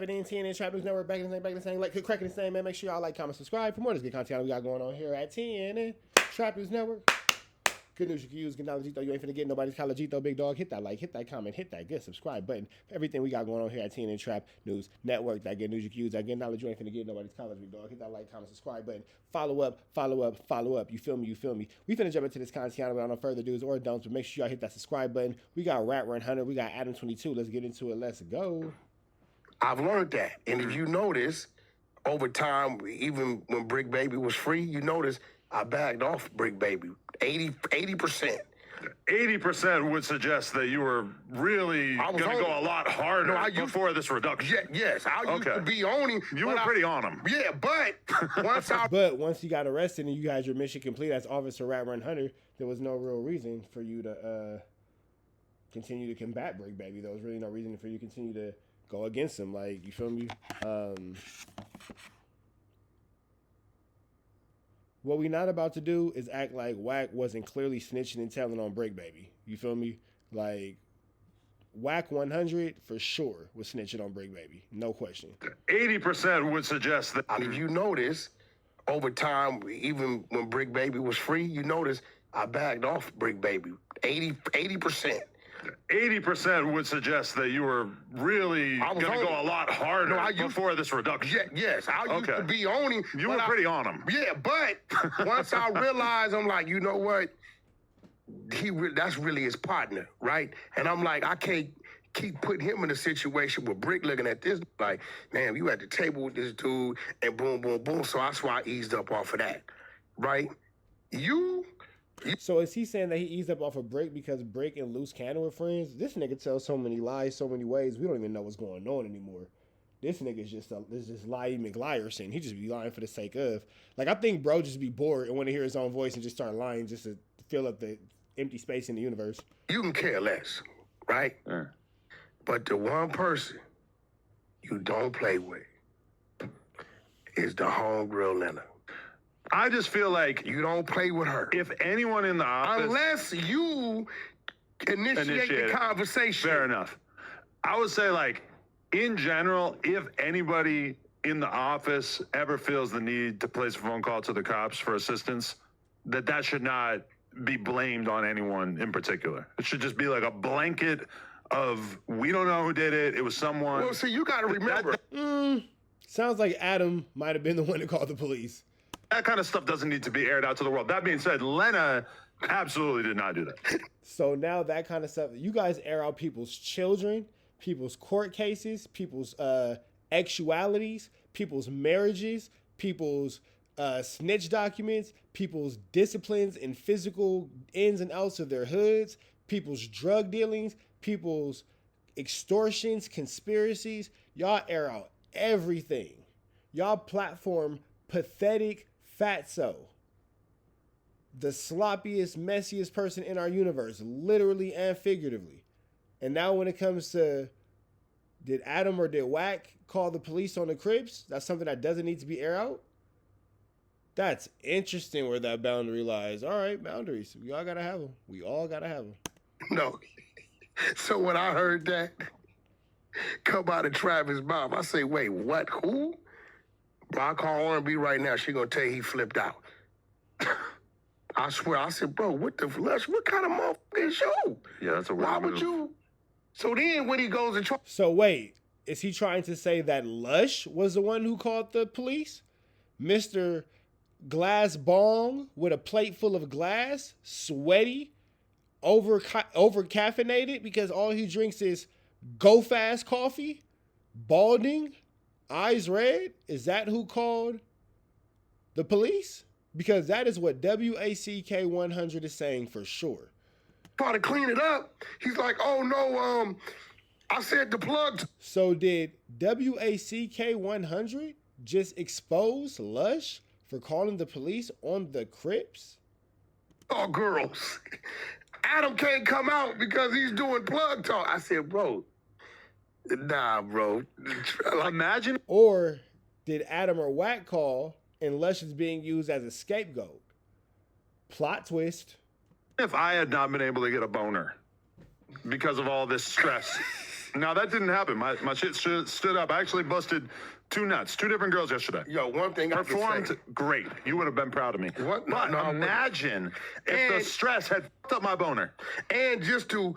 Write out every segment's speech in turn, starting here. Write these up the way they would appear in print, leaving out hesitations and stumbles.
TNN Trap News Network, back in the same, like, cracking the same, man. Make sure y'all like, comment, subscribe for more of this good content we got going on here at TNN Trap News Network. Good news you can use, good knowledge, you ain't finna get nobody's college, big dog. Hit that like, hit that comment, hit that good subscribe button for everything we got going on here at TNN Trap News Network. That good news you can use, that good knowledge you ain't finna get nobody's college, big dog. Hit that like, comment, subscribe button. Follow up. You feel me? We finna jump into this content without no further do's or don'ts, but make sure y'all hit that subscribe button. We got Rat Run Hunter, we got Adam 22. Let's get into it. Let's go. I've learned that. And if you notice, over time, even when Brick Baby was free, you notice I bagged off Brick Baby 80%. 80% would suggest that you were really going to go a lot harder before this reduction. Yes, I used to be on him. You were pretty on him. Yeah, but once you got arrested and you had your mission complete as Officer Rat Run Hunter, there was no real reason for you to continue to combat Brick Baby. There was really no reason for you to continue to go against him. Like, you feel me? What we not about to do is act like Wack wasn't clearly snitching and telling on Brick Baby. You feel me? Like, Wack 100 for sure was snitching on Brick Baby. No question. 80% would suggest that. If you notice, over time, even when Brick Baby was free, you notice I bagged off Brick Baby 80%. 80% would suggest that you were really going to go a lot harder before this reduction. Yes, I used to be on him. You were pretty on him. Yeah, but once I realized, I'm like, you know what? That's really his partner, right? And I'm like, I can't keep putting him in a situation with Brick looking at this like, man, you at the table with this dude, and boom, boom, boom. So that's why I eased up off of that, right? So is he saying that he eased up off of Brick because Brick and Loose Cannon were friends? This nigga tells so many lies, so many ways, we don't even know what's going on anymore. This nigga's just lie McLiarson. He just be lying for the sake of. Like, I think bro just be bored and want to hear his own voice and just start lying just to fill up the empty space in the universe. You can care less, right? But the one person you don't play with is the homegirl Lena. I just feel like you don't play with her. If anyone in the office... Unless you initiate the conversation. Fair enough. I would say, like, in general, if anybody in the office ever feels the need to place a phone call to the cops for assistance, that should not be blamed on anyone in particular. It should just be like a blanket of, we don't know who did it, it was someone... Well, see, you got to remember... Sounds like Adam might have been the one to call the police. That kind of stuff doesn't need to be aired out to the world. That being said, Lena absolutely did not do that. So now that kind of stuff, you guys air out people's children, people's court cases, people's actualities, people's marriages, people's snitch documents, people's disciplines and physical ins and outs of their hoods, people's drug dealings, people's extortions, conspiracies. Y'all air out everything. Y'all platform pathetic fatso, the sloppiest, messiest person in our universe, literally and figuratively. And now when it comes to, did Adam or did Wack call the police on the Crips? That's something that doesn't need to be air out. That's interesting where that boundary lies. All right, boundaries. We all gotta have them. We all gotta have them. No. So when I heard that come out of Travis' mouth, I say, wait, what? Who? Bro, I call R&B right now. She gonna tell you he flipped out. I swear. I said, bro, what the flush? What kind of motherfucker is you? Yeah, that's a weird Why would you? So then when he goes and tries... So wait, is he trying to say that Lush was the one who called the police? Mr. Glass Bong with a plate full of glass, sweaty, over caffeinated because all he drinks is Go Fast coffee, balding, eyes red? Is that who called the police? Because that is what WACK 100 is saying for sure. Try to clean it up. He's like, oh no, I said the plug. So did WACK 100 just expose Lush for calling the police on the Crips? Oh, girls. Adam can't come out because he's doing plug talk. I said, bro, nah, bro. Imagine. Or did Adam or Wack call and Lush is being used as a scapegoat? Plot twist. If I had not been able to get a boner because of all this stress No, that didn't happen. My shit stood up. I actually busted 2 nuts, 2 different girls yesterday. Yo, one thing I can Performed say. great. You would have been proud of me. What? But No, I wouldn't. imagine if the And- stress had fucked up my boner. And just to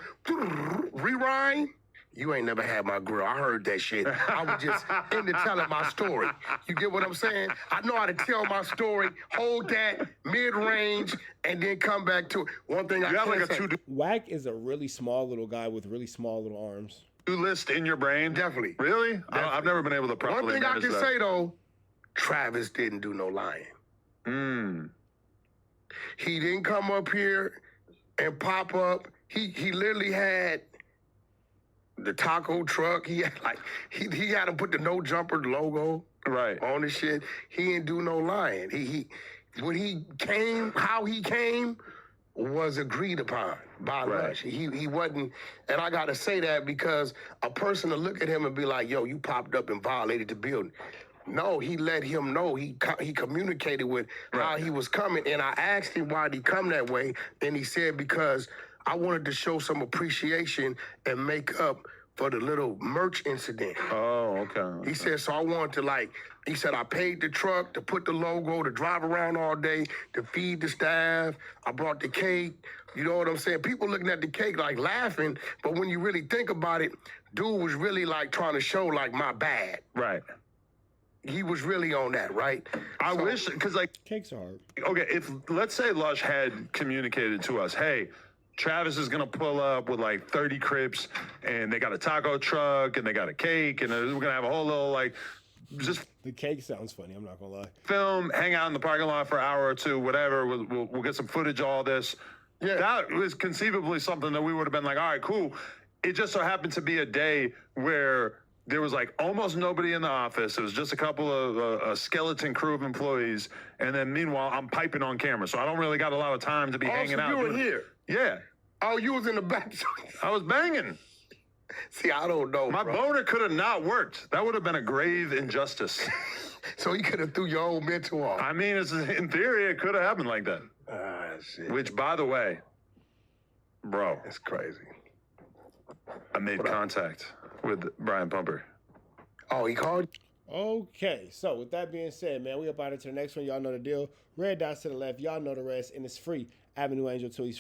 rewind, you ain't never had my girl. I heard that shit. I was just into telling my story. You get what I'm saying? I know how to tell my story, hold that mid-range, and then come back to it. One thing I You have can like a say. to-do Wack is a really small little guy with really small little arms. list in your brain. Definitely. Really? I've never been able to properly One thing I manage can that. say, though, Travis didn't do no lying. He didn't come up here and pop up. He literally had the taco truck. He had he had to put the no jumper logo Right. on the shit. He didn't do no lying. He when he came, how he came was agreed upon by Right. Lush. He wasn't, and I gotta say that because a person to look at him and be like, "Yo, you popped up and violated the building." No, he let him know. He communicated with how he was coming, and I asked him why did he come that way, and he said because I wanted to show some appreciation and make up for the little merch incident. Oh, okay. He said, so I wanted to he said, I paid the truck to put the logo, to drive around all day, to feed the staff. I brought the cake. You know what I'm saying? People looking at the cake like laughing, but when you really think about it, dude was really like trying to show like my bad. Right. He was really on that, right? I So- wish, because like, Cakes are hard. okay, if let's say Lush had communicated to us, hey, Travis is gonna pull up with like 30 Crips, and they got a taco truck, and they got a cake, and we're gonna have a whole little like, just The cake sounds funny. I'm not gonna lie. film, hang out in the parking lot for an hour or two, whatever. We'll get some footage of all this. Yeah. That was conceivably something that we would have been like, all right, cool. It just so happened to be a day where there was like almost nobody in the office. It was just a couple of a skeleton crew of employees. And then meanwhile, I'm piping on camera. So I don't really got a lot of time to be hanging so out. you were doing- here. Yeah. Oh, you was in the back. I was banging. See, I don't know, My bro. boner could have not worked. That would have been a grave injustice. So you could have threw your old mentor off. I mean, in theory, it could have happened like that. Ah, shit. Which, by the way, bro, That's crazy. I made contact with Brian Pumper. Oh, he called? Okay, so with that being said, man, we up out into the next one. Y'all know the deal. Red dots to the left. Y'all know the rest, and it's free. Avenue Angel 2.